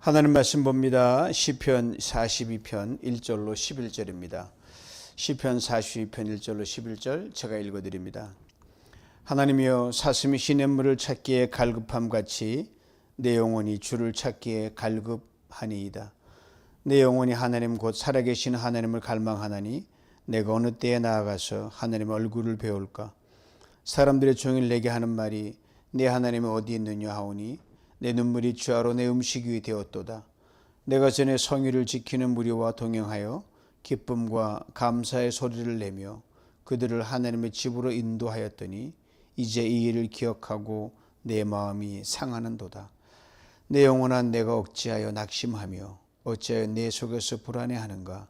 하나님 말씀 봅니다. 시편 42편 1절로 11절입니다. 시편 42편 1절로 11절 제가 읽어드립니다. 하나님이여, 사슴이 시냇물을 찾기에 갈급함같이 내 영혼이 주를 찾기에 갈급하니이다. 내 영혼이 하나님 곧 살아계신 하나님을 갈망하나니 내가 어느 때에 나아가서 하나님 얼굴을 배울까? 사람들의 종일 내게 하는 말이 내 하나님이 어디 있느냐 하오니 내 눈물이 주하로 내 음식이 되었도다. 내가 전에 성의를 지키는 무리와 동행하여 기쁨과 감사의 소리를 내며 그들을 하나님의 집으로 인도하였더니 이제 이 일을 기억하고 내 마음이 상하는도다. 내 영혼아, 내가 어찌하여 낙심하며 어찌하여 내 속에서 불안해하는가?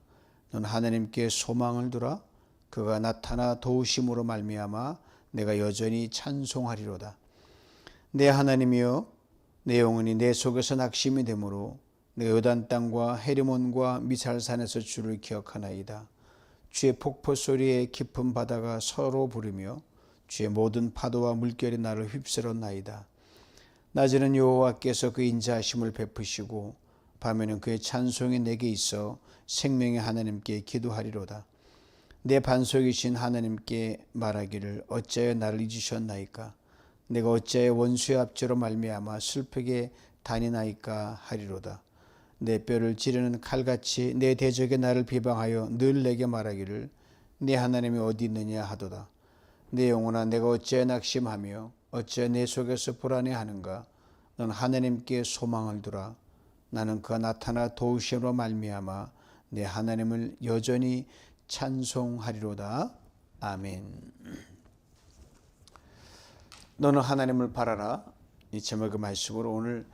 넌 하나님께 소망을 두라. 그가 나타나 도우심으로 말미암아 내가 여전히 찬송하리로다. 내 하나님이여, 내 영혼이 내 속에서 낙심이 되므로 내가 요단 땅과 헤르몬과 미살산에서 주를 기억하나이다. 주의 폭포 소리에 깊은 바다가 서로 부르며 주의 모든 파도와 물결이 나를 휩쓸었나이다. 낮에는 여호와께서 그 인자하심을 베푸시고 밤에는 그의 찬송이 내게 있어 생명의 하나님께 기도하리로다. 내 반석이신 하나님께 말하기를 어찌하여 나를 잊으셨나이까? 내가 어찌하여 원수의 압제로 말미암아 슬프게 다니나이까 하리로다. 내 뼈를 찌르는 칼같이 내 대적이 나를 비방하여 늘 내게 말하기를 내 하나님이 어디 있느냐 하도다. 내 영혼아, 내가 어찌하여 낙심하며 어찌하여 내 속에서 불안해하는가? 넌 하나님께 소망을 두라. 나는 그가 나타나 도우심으로 말미암아 내 하나님을 여전히 찬송하리로다. 아멘. 너는 하나님을 바라라. 이 제목의 말씀으로 오늘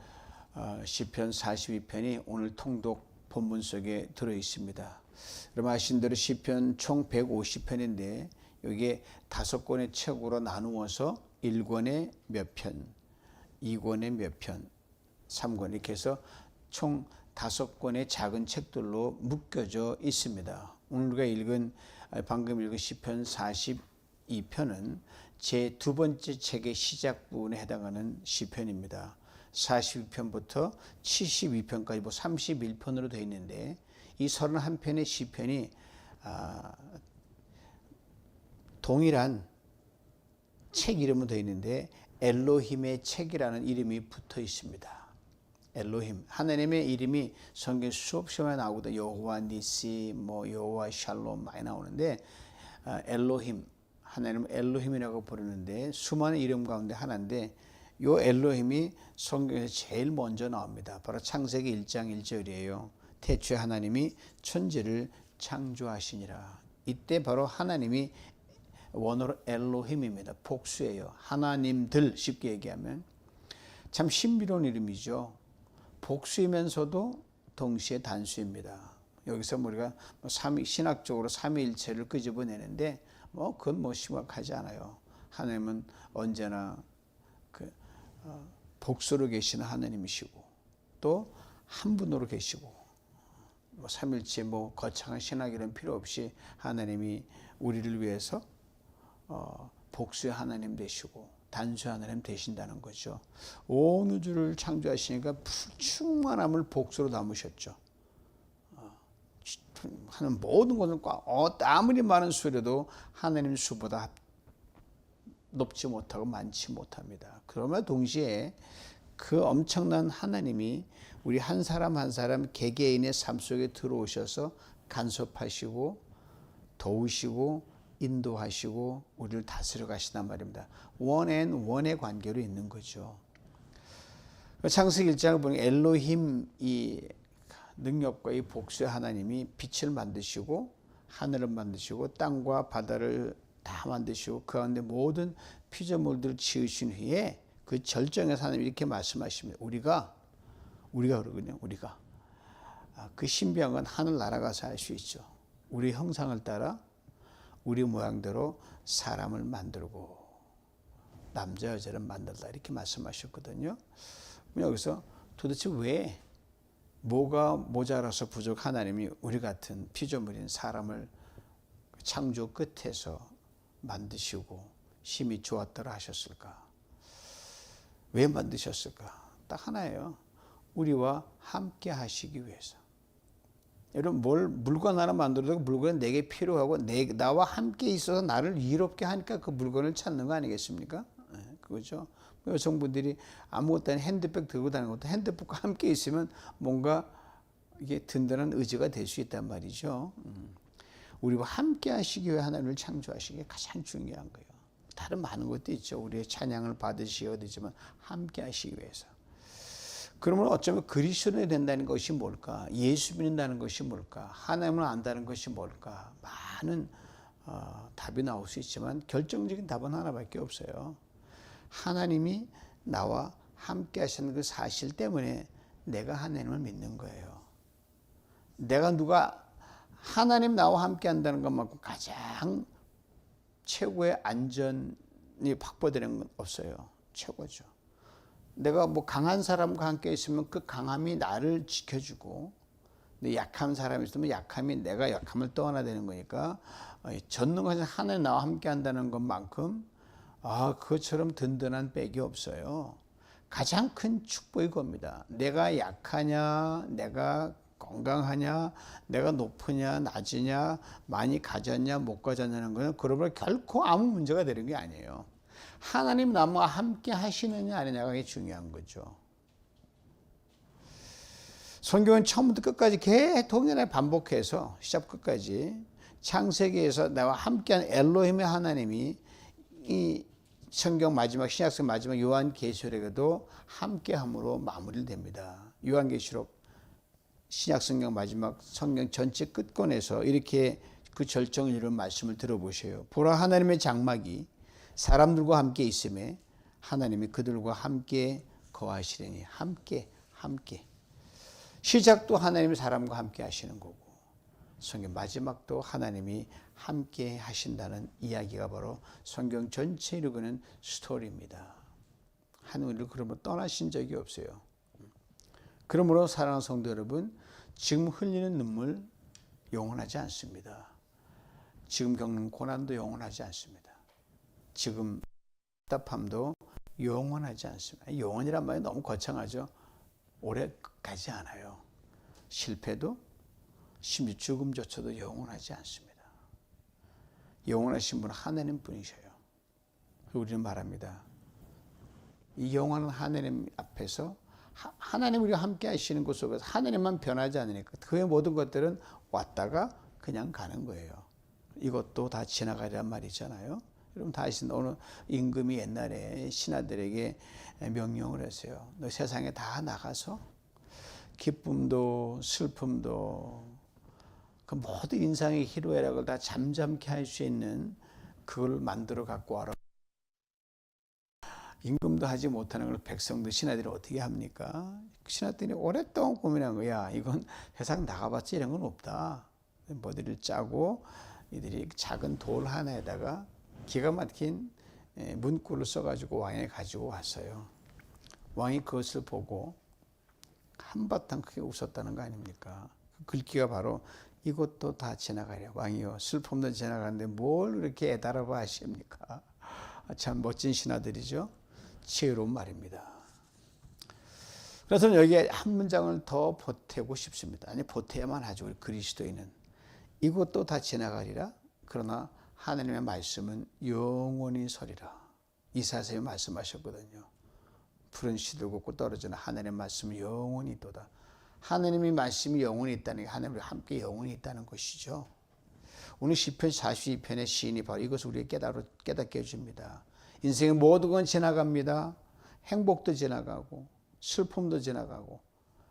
시편 42편이 오늘 통독 본문 속에 들어 있습니다. 여러분 아신 대로 시편 총 150편인데 여기에 5권의 책으로 나누어서 1권에 몇 편, 2권에 몇 편, 3권 이렇게 해서 총 5권의 작은 책들로 묶여져 있습니다. 오늘 우리가 방금 읽은 시편 42편은 제 두 번째 책의 시작 부분에 해당하는 시편입니다. 42편부터 72편까지 31편으로 되어 있는데 이 31편의 시편이 동일한 책 이름으로 되어 있는데 엘로힘의 책이라는 이름이 붙어 있습니다. 엘로힘, 하나님의 이름이 성경 수없이 많이 나오거든요. 여호와 니시, 여호와 샬롬 많이 나오는데 엘로힘, 하나님 엘로힘이라고 부르는데 수많은 이름 가운데 하나인데 이 엘로힘이 성경에서 제일 먼저 나옵니다. 바로 창세기 1장 1절이에요. 태초에 하나님이 천지를 창조하시니라. 이때 바로 하나님이 원어로 엘로힘입니다. 복수예요. 하나님들, 쉽게 얘기하면. 참 신비로운 이름이죠. 복수이면서도 동시에 단수입니다. 여기서 우리가 신학적으로 삼위일체를 끄집어내는데 그건 심각하지 않아요. 하나님은 언제나 복수로 계시는 하나님이시고 또 한 분으로 계시고 삼일체 거창한 신학 이런 필요 없이 하나님이 우리를 위해서 복수의 하나님 되시고 단수의 하나님 되신다는 거죠. 온 우주를 창조하시니까 충만함을 복수로 담으셨죠. 하는 모든 것은 아무리 많은 수라도 하나님 수보다 높지 못하고 많지 못합니다. 그러면 동시에 그 엄청난 하나님이 우리 한 사람 한 사람 개개인의 삶 속에 들어오셔서 간섭하시고 도우시고 인도하시고 우리를 다스려 가신단 말입니다. 원앤원의 관계로 있는 거죠. 창세기 1장을 보니 엘로힘 이 능력과 이 복수의 하나님이 빛을 만드시고 하늘을 만드시고 땅과 바다를 다 만드시고 그 가운데 모든 피조물들을 지으신 후에 그 절정에서 하나님이 이렇게 말씀하십니다. 우리가 그러거든요. 우리가 그 신비한 건 하늘 날아가서 할 수 있죠. 우리 형상을 따라 우리 모양대로 사람을 만들고 남자 여자를 만들다 이렇게 말씀하셨거든요. 여기서 도대체 왜 뭐가 모자라서 부족 하나님이 우리 같은 피조물인 사람을 창조 끝에서 만드시고 힘이 좋았더라 하셨을까? 왜 만드셨을까? 딱 하나예요. 우리와 함께 하시기 위해서. 여러분, 물건 하나 만들어도 물건은 내게 필요하고 나와 함께 있어서 나를 이롭게 하니까 그 물건을 찾는 거 아니겠습니까? 그거죠. 여성분들이 아무것도 아닌 핸드백 들고 다니는 것도 핸드백과 함께 있으면 뭔가 이게 든든한 의지가 될 수 있단 말이죠. 우리와 함께 하시기 위해 하나님을 창조하시기 가장 중요한 거예요. 다른 많은 것도 있죠. 우리의 찬양을 받으시어야 되지만 함께 하시기 위해서. 그러면 어쩌면 그리스도인이 된다는 것이 뭘까? 예수 믿는다는 것이 뭘까? 하나님을 안다는 것이 뭘까? 많은 답이 나올 수 있지만 결정적인 답은 하나밖에 없어요. 하나님이 나와 함께 하시는 그 사실 때문에 내가 하나님을 믿는 거예요. 하나님 나와 함께 한다는 것만큼 가장 최고의 안전이 확보되는 건 없어요. 최고죠. 내가 강한 사람과 함께 있으면 그 강함이 나를 지켜주고, 근데 약한 사람이 있으면 내가 약함을 떠안아야 되는 거니까, 전능하신 하나님 나와 함께 한다는 것만큼 그것처럼 든든한 백이 없어요. 가장 큰 축복이 겁니다. 내가 약하냐, 내가 건강하냐, 내가 높으냐, 낮으냐, 많이 가졌냐, 못 가졌냐는 것은 그러면 결코 아무 문제가 되는 게 아니에요. 하나님 나와 함께 하시느냐 아니냐가 중요한 거죠. 성경은 처음부터 끝까지 계속 동일하게 반복해서 시작 끝까지 창세기에서 나와 함께한 엘로힘의 하나님이 이 성경 마지막 신약성 마지막 요한계시록에도 함께함으로 마무리됩니다. 요한계시록 신약성경 마지막 성경 전체 끝권에서 이렇게 그 절정을 이룬 말씀을 들어보세요. 보라, 하나님의 장막이 사람들과 함께 있음에 하나님이 그들과 함께 거하시려니. 함께. 시작도 하나님이 사람과 함께 하시는 거고, 성경 마지막도 하나님이 함께 하신다는 이야기가 바로 성경 전체를 이루는 스토리입니다. 하늘을 그러면 떠나신 적이 없어요. 그러므로 사랑하는 성도 여러분, 지금 흘리는 눈물 영원하지 않습니다. 지금 겪는 고난도 영원하지 않습니다. 지금 답답함도 영원하지 않습니다. 영원이란 말이 너무 거창하죠. 오래 가지 않아요. 실패도 심지어 죽음조차도 영원하지 않습니다. 영원하신 분은 하나님 분이셔요. 우리는 말합니다. 이 영원한 하나님 앞에서 하나님 우리가 함께 하시는 곳 속에서 하나님만 변하지 않으니까 그의 모든 것들은 왔다가 그냥 가는 거예요. 이것도 다 지나가란 말이잖아요. 여러분 다 아시는 어느 임금이 옛날에 신하들에게 명령을 했어요. 너 세상에 다 나가서 기쁨도 슬픔도 그 모든 인상의 희로애락을 다 잠잠케 할 수 있는 그걸 만들어 갖고 와라. 임금도 하지 못하는 걸 백성들 신하들이 어떻게 합니까? 신하들이 오랫동안 고민한 거야. 이건 세상 나가봤자 이런 건 없다. 머리를 짜고 이들이 작은 돌 하나에다가 기가 막힌 문구를 써가지고 왕에게 가지고 왔어요. 왕이 그것을 보고 한바탕 크게 웃었다는 거 아닙니까? 그 글귀가 바로 이것도 다 지나가려. 왕이요, 슬픔도 지나가는데 뭘 그렇게 애달아봐 하십니까? 참 멋진 신하들이죠. 지혜로운 말입니다. 그래서 여기에 한 문장을 더 보태고 싶습니다. 아니, 보태야만 하죠. 우리 그리스도인은. 이것도 다 지나가리라. 그러나 하나님의 말씀은 영원히 서리라. 이사야서에 말씀하셨거든요. 푸른 시들고 꽃 떨어지는 하나님의 말씀은 영원히 있도다. 하나님의 말씀이 영원히 있다는 게 하나님과 함께 영원히 있다는 것이죠. 오늘 시편 42편의 시인이 바로 이것을 우리에게 깨닫게 해줍니다. 인생의 모든 건 지나갑니다. 행복도 지나가고 슬픔도 지나가고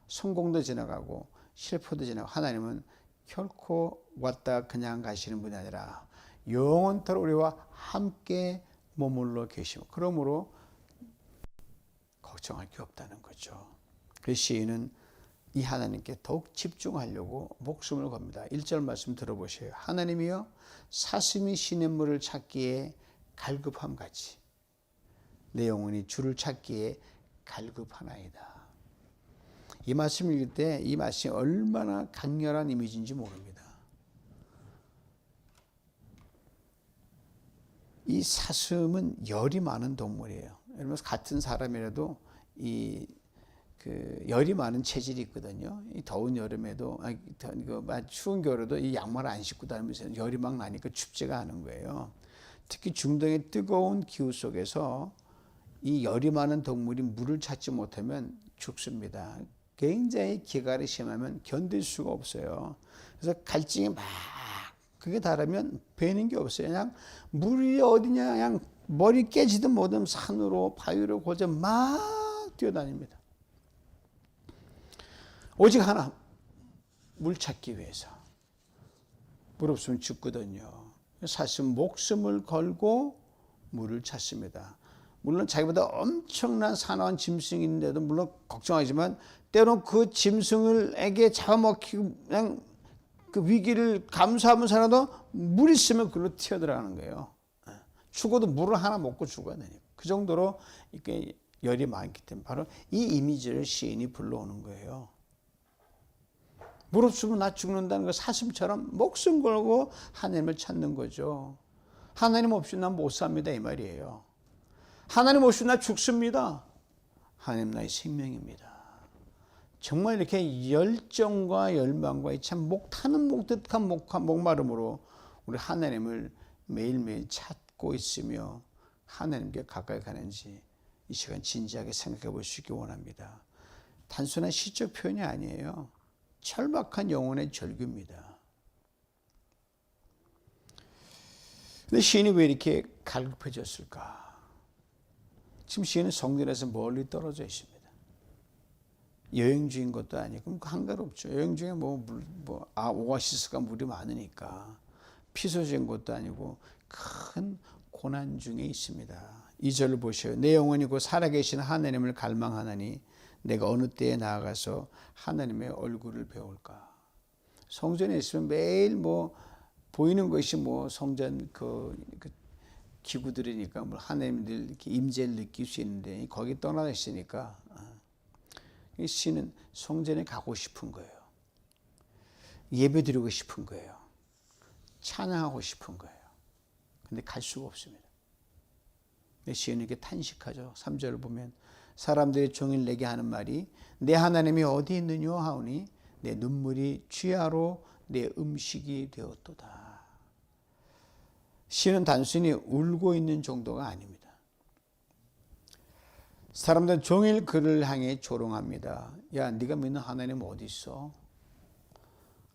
성공도 지나가고 실패도 지나가고 하나님은 결코 왔다 그냥 가시는 분이 아니라 영원토록 우리와 함께 머물러 계시고, 그러므로 걱정할 게 없다는 거죠. 그 시인은 이 하나님께 더욱 집중하려고 목숨을 겁니다. 1절 말씀 들어보세요. 하나님이여, 사슴이 시냇물을 찾기에 갈급함같이 내 영혼이 주를 찾기에 갈급하나이다. 이 말씀을 읽을 때 이 말씀이 얼마나 강렬한 이미지인지 모릅니다. 이 사슴은 열이 많은 동물이에요. 여러분, 같은 사람이라도 이 그 열이 많은 체질이 있거든요. 이 더운 여름에도 추운 겨울에도 이 양말을 안 신고 다니면서 열이 막 나니까 춥지가 않은 거예요. 특히 중동의 뜨거운 기후 속에서 이 열이 많은 동물이 물을 찾지 못하면 죽습니다. 굉장히 기갈이 심하면 견딜 수가 없어요. 그래서 갈증이 막 그게 다르면 배는 게 없어요. 그냥 물이 어디냐, 그냥 머리 깨지든 뭐든 산으로 바위로 고저 막 뛰어다닙니다. 오직 하나, 물 찾기 위해서. 물 없으면 죽거든요. 사실 목숨을 걸고 물을 찾습니다. 물론 자기보다 엄청난 사나운 짐승이 있는데도 물론 걱정하지만 때론 그 짐승에게 잡아먹히고 그냥 그 위기를 감수하면서라도 물 있으면 그걸로 튀어들어가는 거예요. 죽어도 물을 하나 먹고 죽어야 되니까. 그 정도로 이렇게 열이 많기 때문에 바로 이 이미지를 시인이 불러오는 거예요. 물 없으면 나 죽는다는 거 사슴처럼 목숨 걸고 하나님을 찾는 거죠. 하나님 없이 난 못 삽니다 이 말이에요. 하나님 없이 나 죽습니다. 하나님 나의 생명입니다. 정말 이렇게 열정과 열망과 참 목타는 목듯한 목마름으로 우리 하나님을 매일매일 찾고 있으며 하나님께 가까이 가는지 이 시간 진지하게 생각해 보시기 원합니다. 단순한 시적 표현이 아니에요. 철박한 영혼의 절규입니다. 근데 시인이 왜 이렇게 갈급해졌을까? 지금 시인은 성전에서 멀리 떨어져 있습니다. 여행 중인 것도 아니고 한가롭죠. 여행 중에 오아시스가 물이 많으니까 피소진 것도 아니고 큰 고난 중에 있습니다. 2절을 보셔요. 내 영혼이 곧 살아계신 하나님을 갈망하나니 내가 어느 때에 나아가서 하나님의 얼굴을 배울까. 성전에 있으면 매일 보이는 것이 성전 그 기구들이니까 하나님들 이렇게 임재를 느낄 수 있는데 거기 떠나 있으니까 이 시는 성전에 가고 싶은 거예요. 예배드리고 싶은 거예요. 찬양하고 싶은 거예요. 근데 갈 수가 없습니다. 시인은 이렇게 탄식하죠. 3절을 보면 사람들이 종일 내게 하는 말이 내 하나님이 어디 있느냐 하오니 내 눈물이 취하로 내 음식이 되었도다. 시는 단순히 울고 있는 정도가 아닙니다. 사람들은 종일 그를 향해 조롱합니다. 야, 네가 믿는 하나님 어디 있어?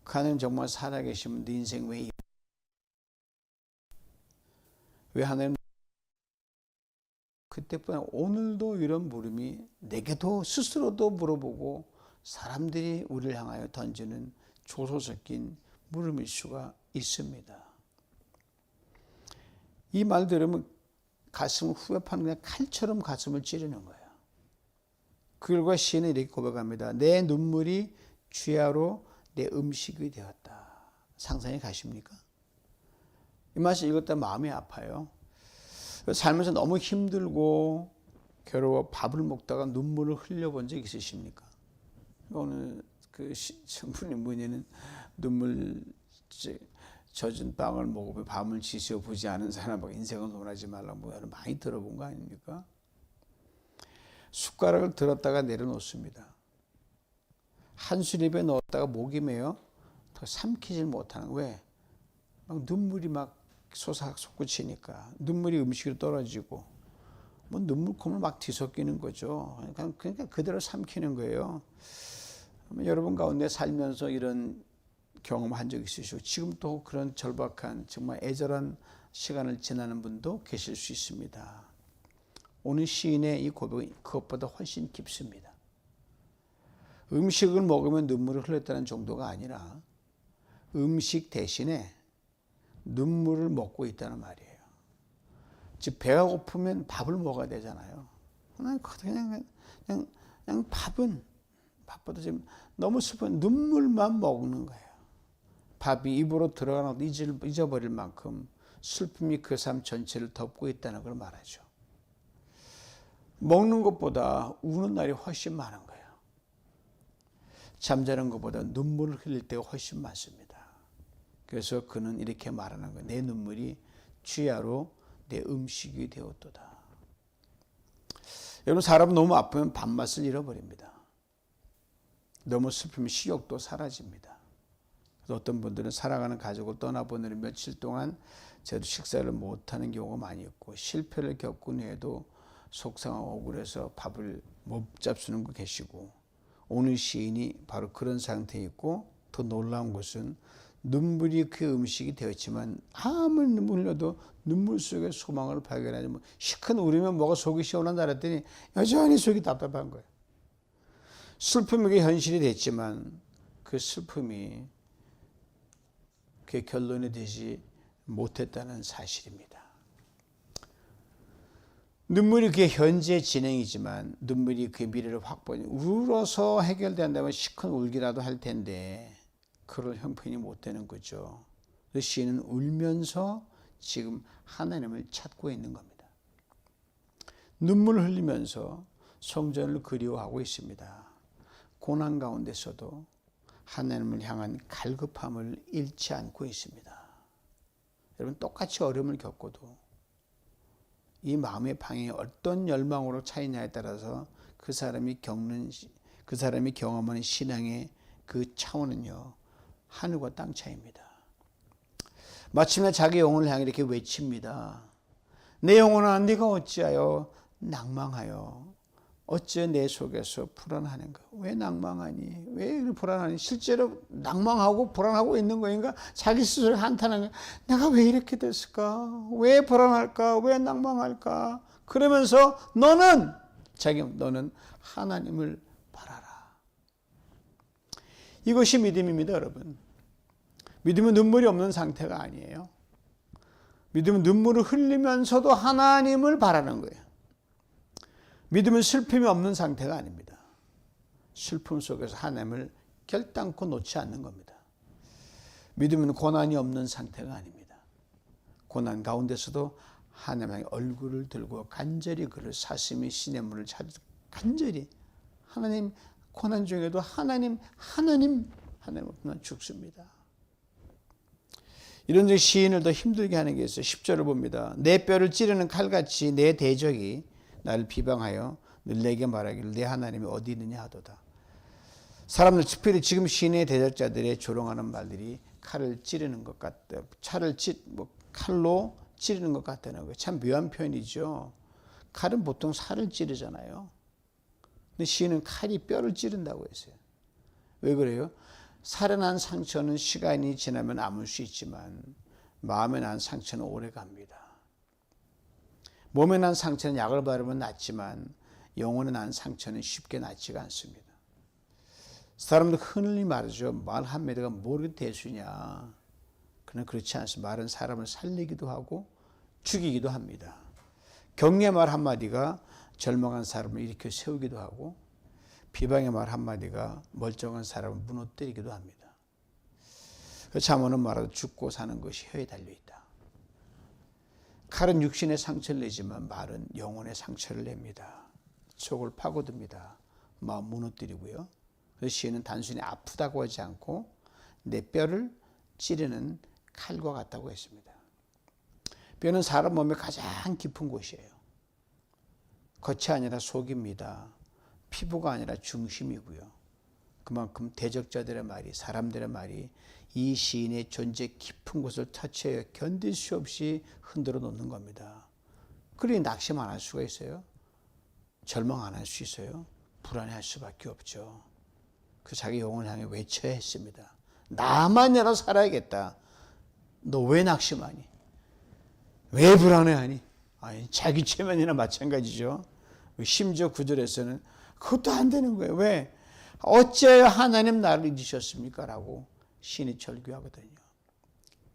그 하나님 정말 살아계시면 네 인생 왜 하나님 그때뿐만 오늘도 이런 물음이 내게도 스스로도 물어보고 사람들이 우리를 향하여 던지는 조소 섞인 물음일 수가 있습니다. 이 말 들으면 가슴을 후벼 파는 그냥 칼처럼 가슴을 찌르는 거예요. 그들과 시인은 이렇게 고백합니다. 내 눈물이 취하로 내 음식이 되었다. 상상이 가십니까? 이 말씀 읽었다 마음이 아파요. 살면서 너무 힘들고 괴로워 밥을 먹다가 눈물을 흘려본 적 있으십니까? 오늘 그 청춘의 문의는 눈물 젖은 빵을 먹으며 밤을 지새워 보지 않은 사람하고 인생을 논하지 말라고 많이 들어본 거 아닙니까? 숟가락을 들었다가 내려놓습니다. 한술 입에 넣었다가 목이 메어 더 삼키질 못하는 거예요. 왜? 막 눈물이 막 솟구치니까 눈물이 음식으로 떨어지고 눈물콧물 막 뒤섞이는 거죠. 그러니까 그대로 삼키는 거예요. 여러분 가운데 살면서 이런 경험한 적 있으시고 지금 또 그런 절박한 정말 애절한 시간을 지나는 분도 계실 수 있습니다. 오늘 시인의 이 고백은 그것보다 훨씬 깊습니다. 음식을 먹으면 눈물을 흘렸다는 정도가 아니라 음식 대신에 눈물을 먹고 있다는 말이에요. 즉 배가 고프면 밥을 먹어야 되잖아요. 그냥 밥보다 지금 너무 슬픈 눈물만 먹는 거예요. 밥이 입으로 들어가는 것도 잊어버릴 만큼 슬픔이 그 삶 전체를 덮고 있다는 걸 말하죠. 먹는 것보다 우는 날이 훨씬 많은 거예요. 잠자는 것보다 눈물을 흘릴 때가 훨씬 많습니다. 그래서 그는 이렇게 말하는 거예요. 내 눈물이 취하로 내 음식이 되었도다. 여러분 사람은 너무 아프면 밥맛을 잃어버립니다. 너무 슬프면 식욕도 사라집니다. 그래서 어떤 분들은 사랑하는 가족을 떠나보내는 며칠 동안 제대로 식사를 못하는 경우가 많이 있고, 실패를 겪은 후에도 속상하고 억울해서 밥을 못 잡수는 분 계시고, 오늘 시인이 바로 그런 상태에 있고, 더 놀라운 것은 눈물이 그 음식이 되었지만 아무리 눈물 흘려도 눈물 속에 소망을 발견하지 뭐 시큰 울으면 뭐가 속이 시원한다 그랬더니 여전히 속이 답답한 거예요. 슬픔이 그게 현실이 됐지만 그 슬픔이 그게 결론이 되지 못했다는 사실입니다. 눈물이 그게 현재 진행이지만 눈물이 그의 미래를 확보하니 울어서 해결된다면 시큰 울기라도 할 텐데 그럴 형편이 못 되는 거죠. 그 시인은 울면서 지금 하나님을 찾고 있는 겁니다. 눈물을 흘리면서 성전을 그리워하고 있습니다. 고난 가운데서도 하나님을 향한 갈급함을 잃지 않고 있습니다. 여러분, 똑같이 어려움을 겪어도 이 마음의 방향이 어떤 열망으로 차이냐에 따라서 그 사람이 경험하는 신앙의 그 차원은요, 하늘과 땅 차이입니다. 마침내 자기 영혼을 향해 이렇게 외칩니다. 내 영혼아, 네가 어찌하여 낭망하여 어째 내 속에서 불안하는가? 왜 낭망하니? 왜 불안하니? 실제로 낭망하고 불안하고 있는 거인가? 자기 스스로 한탄하는 거야. 내가 왜 이렇게 됐을까? 왜 불안할까? 왜 낭망할까? 그러면서 너는 하나님을 바라라. 이것이 믿음입니다, 여러분. 믿음은 눈물이 없는 상태가 아니에요. 믿음은 눈물을 흘리면서도 하나님을 바라는 거예요. 믿음은 슬픔이 없는 상태가 아닙니다. 슬픔 속에서 하나님을 결단코 놓지 않는 겁니다. 믿음은 고난이 없는 상태가 아닙니다. 고난 가운데서도 하나님의 얼굴을 들고 간절히 그를 사심이 시냇물을 찾아 간절히 하나님, 고난 중에도 하나님 없으면 죽습니다. 이런 시인을 더 힘들게 하는 게 있어요. 10절을 봅니다. 내 뼈를 찌르는 칼같이 내 대적이 나를 비방하여 늘 내게 말하기를 내 하나님이 어디 있느냐 하도다. 사람들, 특별히 지금 시인의 대적자들의 조롱하는 말들이 칼을 찌르는 것 같다. 칼로 찌르는 것 같다는 거예요. 참 묘한 표현이죠. 칼은 보통 살을 찌르잖아요. 근데 시인은 칼이 뼈를 찌른다고 했어요. 왜 그래요? 살에 난 상처는 시간이 지나면 아물 수 있지만 마음에 난 상처는 오래 갑니다. 몸에 난 상처는 약을 바르면 낫지만 영혼에 난 상처는 쉽게 낫지가 않습니다. 사람들 흔히 말하죠. 말 한마디가 뭘 대수냐. 그러나 그렇지 않습니다. 말은 사람을 살리기도 하고 죽이기도 합니다. 격려의 말 한마디가 절망한 사람을 일으켜 세우기도 하고 비방의 말 한마디가 멀쩡한 사람을 무너뜨리기도 합니다. 잠언은 말하도 죽고 사는 것이 혀에 달려있다. 칼은 육신의 상처를 내지만 말은 영혼의 상처를 냅니다. 속을 파고듭니다. 마음 무너뜨리고요. 그래서 시인은 단순히 아프다고 하지 않고 내 뼈를 찌르는 칼과 같다고 했습니다. 뼈는 사람 몸의 가장 깊은 곳이에요. 겉이 아니라 속입니다. 피부가 아니라 중심이고요. 그만큼 대적자들의 말이, 사람들의 말이 이 시인의 존재 깊은 곳을 터치해 견딜 수 없이 흔들어 놓는 겁니다. 그러니 낙심 안 할 수가 있어요? 절망 안 할 수 있어요? 불안해할 수밖에 없죠. 그 자기 영혼을 향해 외쳐야 했습니다. 나만이라도 살아야겠다. 너 왜 낙심하니? 왜 불안해하니? 아니, 자기 체면이나 마찬가지죠. 심지어 9절에서는 그것도 안 되는 거예요. 왜? 어찌하여 하나님 나를 잊으셨습니까? 라고 신이 절규하거든요.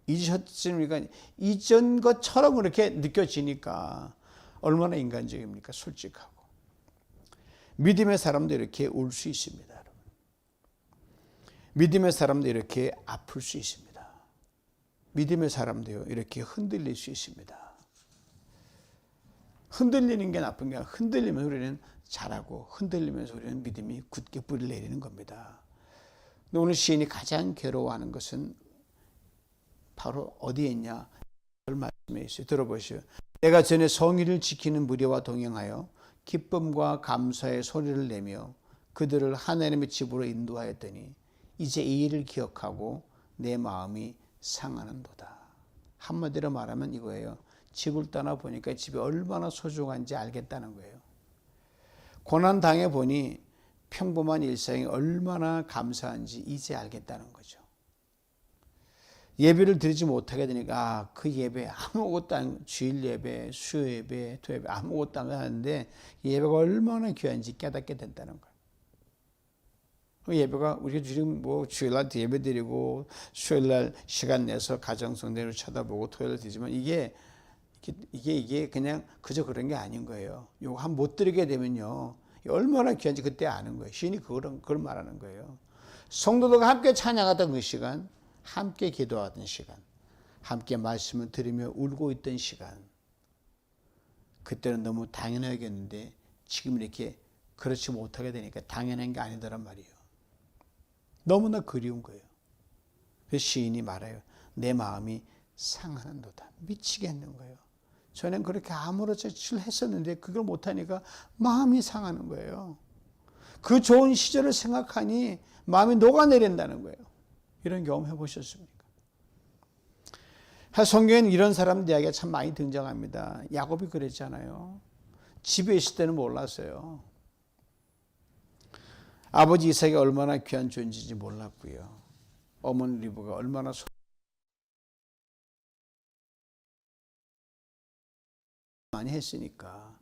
잊으셨습니까? 이전 것처럼 그렇게 느껴지니까 얼마나 인간적입니까? 솔직하고. 믿음의 사람도 이렇게 울 수 있습니다. 여러분. 믿음의 사람도 이렇게 아플 수 있습니다. 믿음의 사람도요, 이렇게 흔들릴 수 있습니다. 흔들리는 게 나쁜 게 아니라 흔들리면서 우리는 잘하고 흔들리면서 우리는 믿음이 굳게 뿌리를 내리는 겁니다. 근데 오늘 시인이 가장 괴로워하는 것은 바로 어디에 있냐? 말씀에 있어요. 들어보시오. 내가 전에 성의를 지키는 무리와 동행하여 기쁨과 감사의 소리를 내며 그들을 하나님의 집으로 인도하였더니 이제 이 일을 기억하고 내 마음이 상하는도다. 한마디로 말하면 이거예요. 집을 떠나보니까 집이 얼마나 소중한지 알겠다는 거예요. 고난 당해보니 평범한 일상이 얼마나 감사한지 이제 알겠다는 거죠. 예배를 드리지 못하게 되니까 그 예배 아무것도 안, 주일 예배, 수요 예배, 토 예배 아무것도 안 하는데 예배가 얼마나 귀한지 깨닫게 된다는 거예요. 그 예배가 우리가 지금 뭐 주일날 예배 드리고 수요일날 시간 내서 가정성대로 쳐다보고 토요일 드리지만 이게 그냥 그저 그런 게 아닌 거예요. 요거 한 못 드리게 되면요. 얼마나 귀한지 그때 아는 거예요. 시인이 그걸 말하는 거예요. 성도들과 함께 찬양하던 그 시간, 함께 기도하던 시간, 함께 말씀을 들으며 울고 있던 시간, 그때는 너무 당연하게 여겼는데 지금 이렇게 그렇지 못하게 되니까 당연한 게 아니더란 말이에요. 너무나 그리운 거예요. 그래서 시인이 말해요. 내 마음이 상하는도다. 미치겠는 거예요. 저는 그렇게 아무렇지를 했었는데 그걸 못하니까 마음이 상하는 거예요. 그 좋은 시절을 생각하니 마음이 녹아내린다는 거예요. 이런 경험 해보셨습니까? 성경에는 이런 사람들 이야기가 참 많이 등장합니다. 야곱이 그랬잖아요. 집에 있을 때는 몰랐어요. 아버지 이삭이 얼마나 귀한 존재인지 몰랐고요. 어머니 리브가 얼마나 많이 했으니까.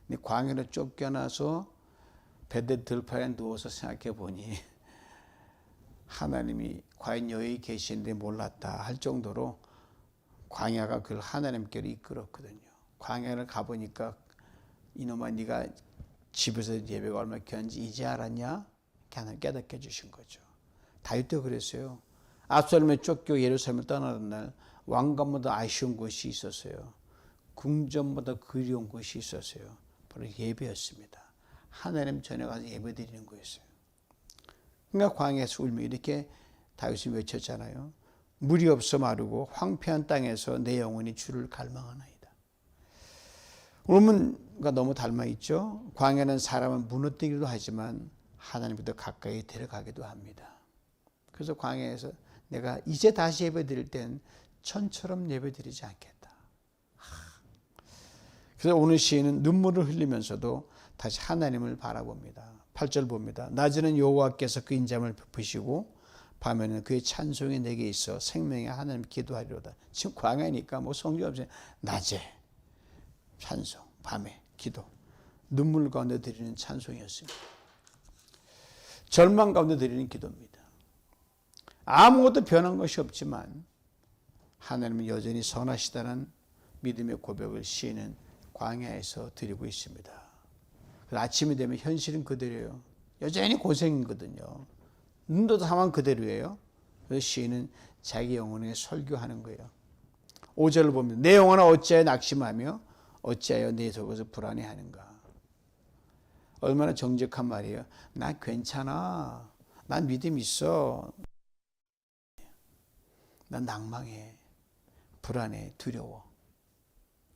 근데 광야로 쫓겨나서 베델 들판에 누워서 생각해 보니 하나님이 과연 여기 계시는데 몰랐다 할 정도로 광야가 그걸 하나님께로 이끌었거든요. 광야를 가보니까 이놈아 네가 집에서 예배가 얼마나 귀한지 이제 알았냐? 하나님 깨닫게 해주신 거죠. 다윗도 그랬어요. 압살롬에 쫓겨 예루살렘을 떠나는 날 왕관보다 아쉬운 것이 있었어요. 궁전보다 그리운 것이 있었어요. 바로 예배였습니다. 하나님 전에 가서 예배 드리는 거였어요. 그러니까 광야에서 울며 이렇게 다윗이 외쳤잖아요. 물이 없어 마르고 황폐한 땅에서 내 영혼이 주를 갈망하나이다. 울음과 너무 닮아 있죠. 광야는 사람을 무너뜨리기도 하지만 하나님보다 가까이 데려가기도 합니다. 그래서 광야에서 내가 이제 다시 예배 드릴 땐 천처럼 예배 드리지 않겠다. 그래서 오늘 시인은 눈물을 흘리면서도 다시 하나님을 바라봅니다. 8절 봅니다. 낮에는 여호와께서 그 인자함을 베푸시고 밤에는 그의 찬송이 내게 있어 생명의 하나님 기도하리로다. 지금 광야니까 뭐 성경 없이 낮에 찬송, 밤에 기도, 눈물 가운데 드리는 찬송이었습니다. 절망 가운데 드리는 기도입니다. 아무것도 변한 것이 없지만 하나님은 여전히 선하시다는 믿음의 고백을 시인은 광야에서 드리고 있습니다. 아침이 되면 현실은 그대로예요. 여전히 고생이거든요. 눈도 다만 그대로예요. 그래서 시인은 자기 영혼에 설교하는 거예요. 5절을 보면 내 영혼아 어찌하여 낙심하며 어찌하여 내 속에서 불안해하는가. 얼마나 정직한 말이에요. 난 괜찮아. 난 믿음 있어. 난 낭망해. 불안해. 두려워.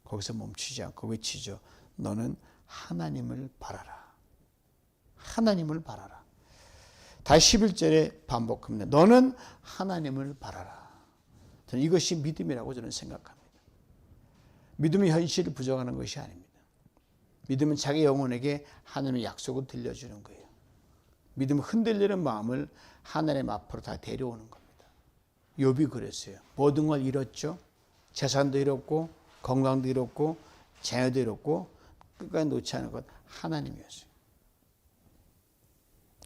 거기서 멈추지 않고 외치죠. 너는 하나님을 바라라. 하나님을 바라라. 다시 11절에 반복합니다. 너는 하나님을 바라라. 저는 이것이 믿음이라고 저는 생각합니다. 믿음이 현실을 부정하는 것이 아닙니다. 믿음은 자기 영혼에게 하나님의 약속을 들려주는 거예요. 믿음은 흔들리는 마음을 하나님 앞으로 다 데려오는 겁니다. 욥이 그랬어요. 모든 걸 잃었죠. 재산도 잃었고 건강도 잃었고 자녀도 잃었고 끝까지 놓지 않은 것 하나님이었어요.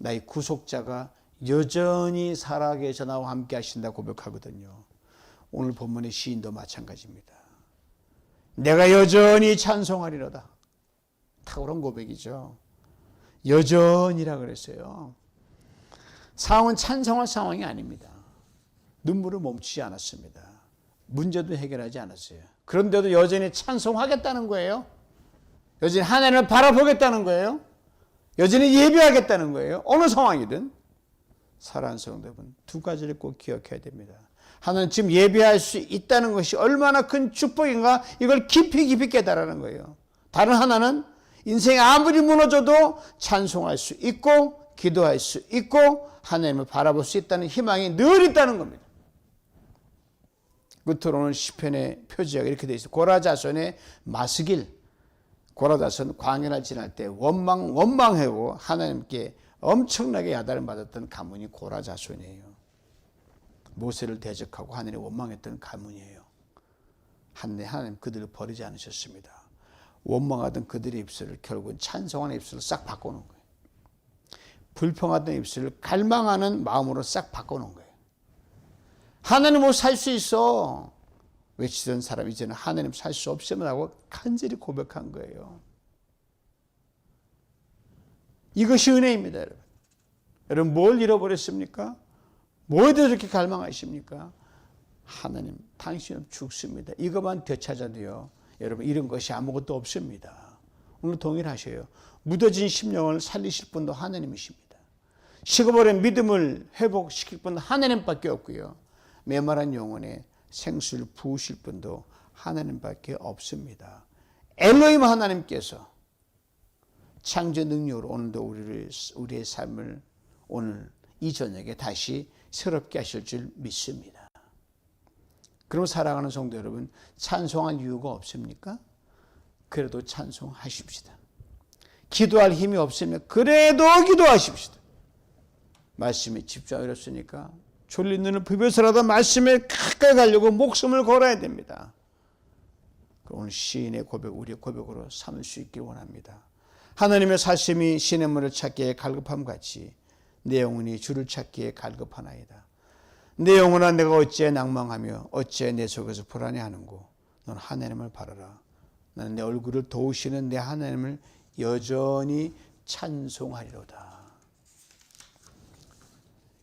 나의 구속자가 여전히 살아계셔 나와 함께 하신다 고백하거든요. 오늘 본문의 시인도 마찬가지입니다. 내가 여전히 찬송하리로다. 탁월한 고백이죠. 여전히라 그랬어요. 상황은 찬송할 상황이 아닙니다. 눈물을 멈추지 않았습니다. 문제도 해결하지 않았어요. 그런데도 여전히 찬송하겠다는 거예요. 여전히 하나님을 바라보겠다는 거예요. 여전히 예배하겠다는 거예요. 어느 상황이든. 사랑하는 성도 여러분, 두 가지를 꼭 기억해야 됩니다. 하나는 지금 예배할 수 있다는 것이 얼마나 큰 축복인가 이걸 깊이 깨달아는 거예요. 다른 하나는 인생이 아무리 무너져도 찬송할 수 있고 기도할 수 있고 하나님을 바라볼 수 있다는 희망이 늘 있다는 겁니다. 끝으로는 시편의 표지가 이렇게 되어 있어요. 고라자손의 마스길. 고라자손 광야를 지날 때 원망하고 하나님께 엄청나게 야단을 받았던 가문이 고라자손이에요. 모세를 대적하고 하나님을 원망했던 가문이에요. 하나님 그들을 버리지 않으셨습니다. 원망하던 그들의 입술을 결국은 찬송하는 입술로 싹 바꿔놓은 거예요. 불평하던 입술을 갈망하는 마음으로 싹 바꿔놓은 거예요. 하나님 못 살 수 있어 외치던 사람 이제는 하나님 살 수 없으면 하고 간절히 고백한 거예요. 이것이 은혜입니다. 여러분. 여러분 뭘 잃어버렸습니까? 뭐에 대해서 이렇게 갈망하십니까? 하나님 당신은 죽습니다. 이것만 되찾아도요 여러분 이런 것이 아무것도 없습니다. 오늘 동일하셔요. 묻어진 심령을 살리실 분도 하나님이십니다. 식어버린 믿음을 회복시킬 분은 하나님밖에 없고요. 메마른 영혼에 생수를 부으실 분도 하나님밖에 없습니다. 엘로힘 하나님께서 창조 능력으로 오늘도 우리의 삶을 오늘 이 저녁에 다시 새롭게 하실 줄 믿습니다. 그럼 사랑하는 성도 여러분, 찬송할 이유가 없습니까? 그래도 찬송하십시다. 기도할 힘이 없으면 그래도 기도하십시다. 말씀에 집중하기 어렵습니까? 졸린 눈을 비벼서라도 말씀에 가까이 가려고 목숨을 걸어야 됩니다. 오늘 시인의 고백, 우리의 고백으로 삼을 수 있길 원합니다. 하나님의 사심이 시냇물을 찾기에 갈급함같이 내 영혼이 주를 찾기에 갈급하나이다. 내 영혼아 내가 어찌해 낭망하며 어찌해 내 속에서 불안해하는고. 넌 하나님을 바라라. 나는 내 얼굴을 도우시는 내 하나님을 여전히 찬송하리로다.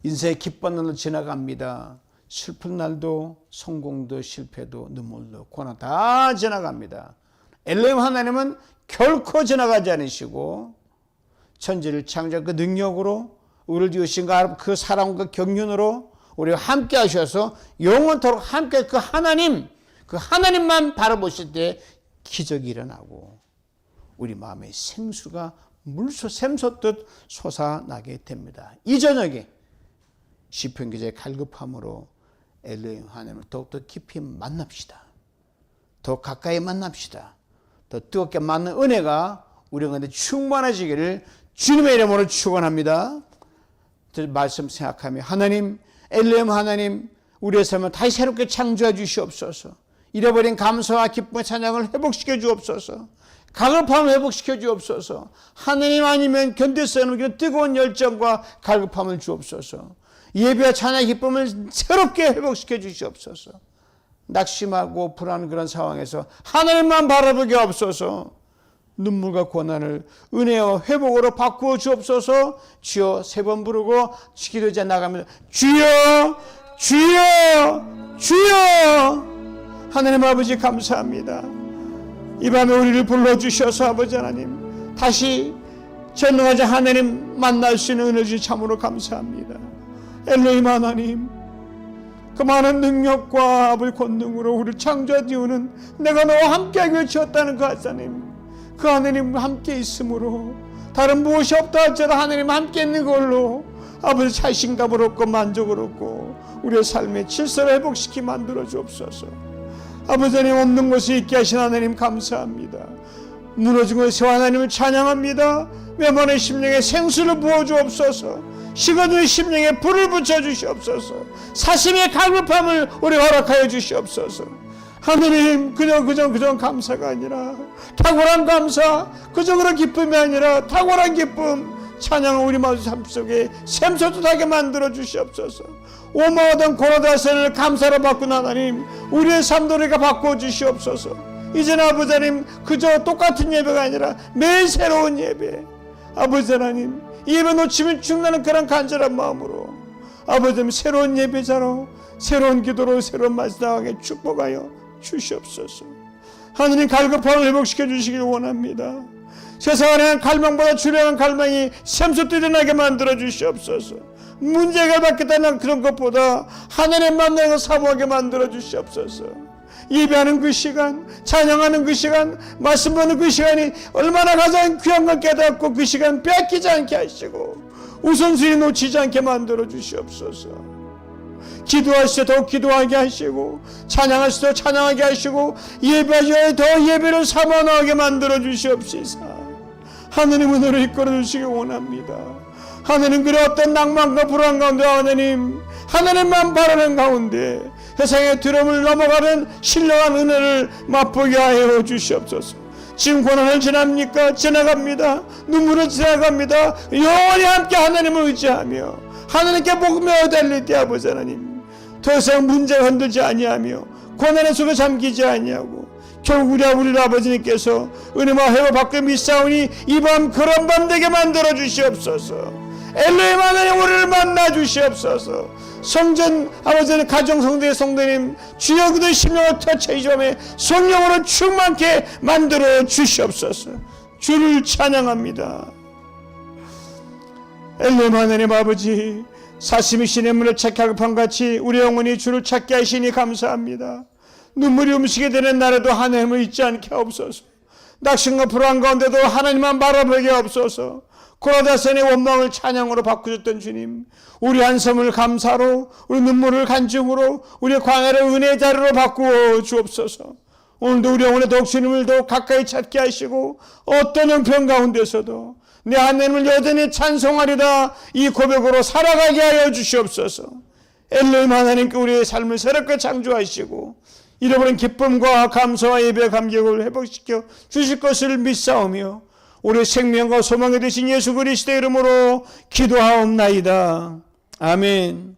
인생의 기쁜 날도 지나갑니다. 슬픈 날도 성공도 실패도 눈물도 고난 다 지나갑니다. 엘로힘 하나님은 결코 지나가지 않으시고 천지를 창조한 그 능력으로 우리를 지으신 그 사랑과 경륜으로 우리와 함께 하셔서 영원토록 함께 그 하나님만 바라보실 때 기적이 일어나고 우리 마음에 생수가 샘솟듯 솟아나게 됩니다. 이 저녁에 시편 기자의 갈급함으로 엘로힘 하나님을 더욱더 깊이 만납시다. 더 가까이 만납시다. 더 뜨겁게 만난 은혜가 우리 가운데 충만해지기를 주님의 이름으로 축원합니다. 말씀 생각하며 하나님, 엘로힘 하나님, 우리의 삶을 다시 새롭게 창조해 주시옵소서. 잃어버린 감사와 기쁨의 찬양을 회복시켜 주옵소서. 갈급함을 회복시켜 주옵소서. 하나님 아니면 견딜 수 없는 그 뜨거운 열정과 갈급함을 주옵소서. 예배와 찬양의 기쁨을 새롭게 회복시켜 주시옵소서. 낙심하고 불안한 그런 상황에서 하나님만 바라보게 하옵소서. 눈물과 고난을 은혜와 회복으로 바꾸어 주옵소서. 주여 세 번 부르고 기도자 나가면서 주여 주여 주여. 하나님 아버지 감사합니다. 이 밤에 우리를 불러주셔서 아버지 하나님 다시 전능하신 하나님 만날 수 있는 은혜 주시 참으로 감사합니다. 엘로힘 하나님 그 많은 능력과 아버지 권능으로 우리를 창조하시는 내가 너와 함께하기 위해 주었다는 그 하나님, 그 하나님 함께 있으므로 다른 무엇이 없다 할지라도 하나님 함께 있는 걸로 아버지 자신감을 얻고 만족을 얻고 우리의 삶의 질서를 회복시키 만들어 주옵소서. 아버지 하나님 없는 곳에 있게 하신 하나님 감사합니다. 무너진 곳에 하나님을 찬양합니다. 메마른 심령에 생수를 부어 주옵소서. 식어든 심령에 불을 붙여 주시옵소서. 사심의 갈급함을 우리 허락하여 주시옵소서. 하나님 그저 감사가 아니라 탁월한 감사, 그저 그런 기쁨이 아니라 탁월한 기쁨, 찬양을 우리 마음 삶 속에 샘솟듯하게 만들어 주시옵소서. 오만하던 고라다선을 감사로 바꾼 하나님, 우리의 삶도 우리가 바꾸어 주시옵소서. 이제는 아버지 하나님 그저 똑같은 예배가 아니라 매일 새로운 예배, 아버지 하나님 이 예배 놓치면 죽는다는 그런 간절한 마음으로 아버지 하나님 새로운 예배자로 새로운 기도로 새로운 말씀하게 축복하여 주시옵소서. 하나님 갈급함을 회복시켜 주시길 원합니다. 세상에 갈망보다 주량한 갈망이 샘솟듯이 일어나게 만들어 주시옵소서. 문제가 받겠다는 그런 것보다 하나님 만나는 걸 사모하게 만들어 주시옵소서. 예배하는 그 시간, 찬양하는 그 시간, 말씀 보는 그 시간이 얼마나 가장 귀한 걸 깨닫고 그 시간 뺏기지 않게 하시고 우선순위 놓치지 않게 만들어 주시옵소서. 기도하실 때 더 기도하게 하시고 찬양하실 때 찬양하게 하시고 예배하실 때 더 예배를 사모하게 만들어 주시옵소서. 하느님 은혜로 이끌어 주시기 원합니다. 하느님 그래 어떤 낭만과 불안 가운데 하나님만 바라는 가운데 세상의 두려움을 넘어가는 신령한 은혜를 맛보게 하여 주시옵소서. 지금 고난을 지납니까? 지나갑니다. 눈물을 지나갑니다. 영원히 함께 하나님을 의지하며 하나님께 복음을 달릴 때 아버지 하나님 더 이상 문제가 흔들지 아니하며 고난의 속에 잠기지 아니하고 결국 우리 아버지님께서 은혜와 회복 받고 믿사오니 이 밤 그런 밤 되게 만들어 주시옵소서. 엘로힘 하나님 우리를 만나 주시옵소서. 성전 아버지는 가정 성도의 성도님 주여 그들 심령을 터쳐 이 점에 성령으로 충만케 만들어 주시옵소서. 주를 찬양합니다. 엘로힘 하나님 아버지 사심이 신의 문을 찾게 판같이 우리 영혼이 주를 찾게 하시니 감사합니다. 눈물이 움시게 되는 날에도 하나님을 잊지 않게 하옵소서. 낙심과 불안 가운데도 하나님만 바라보게 하옵소서. 고라다산의 원망을 찬양으로 바꾸셨던 주님, 우리 한섬을 감사로, 우리 눈물을 간증으로, 우리 광야를 은혜의 자리로 바꾸어 주옵소서. 오늘도 우리 영혼의 더욱 주님을 더욱 가까이 찾게 하시고 어떤 형편 가운데서도 내 하나님을 여전히 찬송하리라 이 고백으로 살아가게 하여 주시옵소서. 엘로힘 하나님께 우리의 삶을 새롭게 창조하시고 잃어버린 기쁨과 감사와 예배 감격을 회복시켜 주실 것을 믿사오며 우리의 생명과 소망이 되신 예수 그리스도의 이름으로 기도하옵나이다. 아멘.